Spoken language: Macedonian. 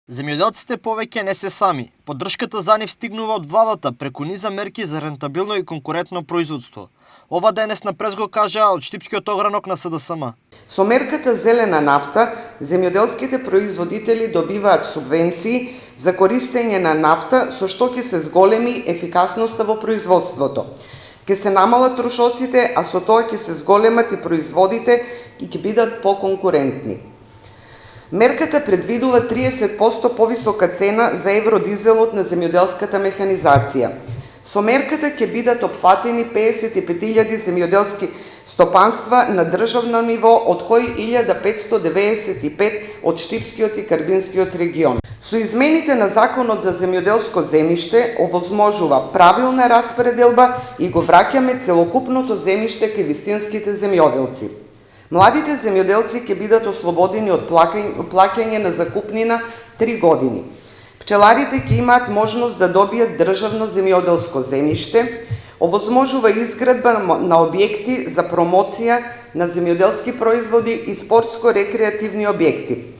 Земјоделците повеќе не се сами. Поддршката за нив стигнува од владата преку низа мерки за рентабилно и конкурентно производство. Ова денес на прес го кажаа од Штипскиот огранок на СДСМ. Со мерката Зелена нафта, земјоделските производители добиваат субвенции за користење на нафта со што ќе се зголеми ефикасноста во производството. Ќе се намалат трошоците, а со тоа ќе се зголемат и производите и ќе бидат поконкурентни. Мерката предвидува 30% повисока цена за евродизелот на земјоделската механизација. Со мерката ќе бидат опфатени 55.000 земјоделски стопанства на државно ниво, од кои 1.595 од Штипскиот и Карбинскиот регион. Со измените на Законот за земјоделско земјиште овозможува правилна распределба и го враќаме целокупното земјиште кај вистинските земјоделци. Младите земјоделци ќе бидат ослободени од плаќање на закупнина 3 години. Пчеларите ќе имаат можност да добијат државно земјоделско земјиште, овозможува изградба на објекти за промоција на земјоделски производи и спортско-рекреативни објекти.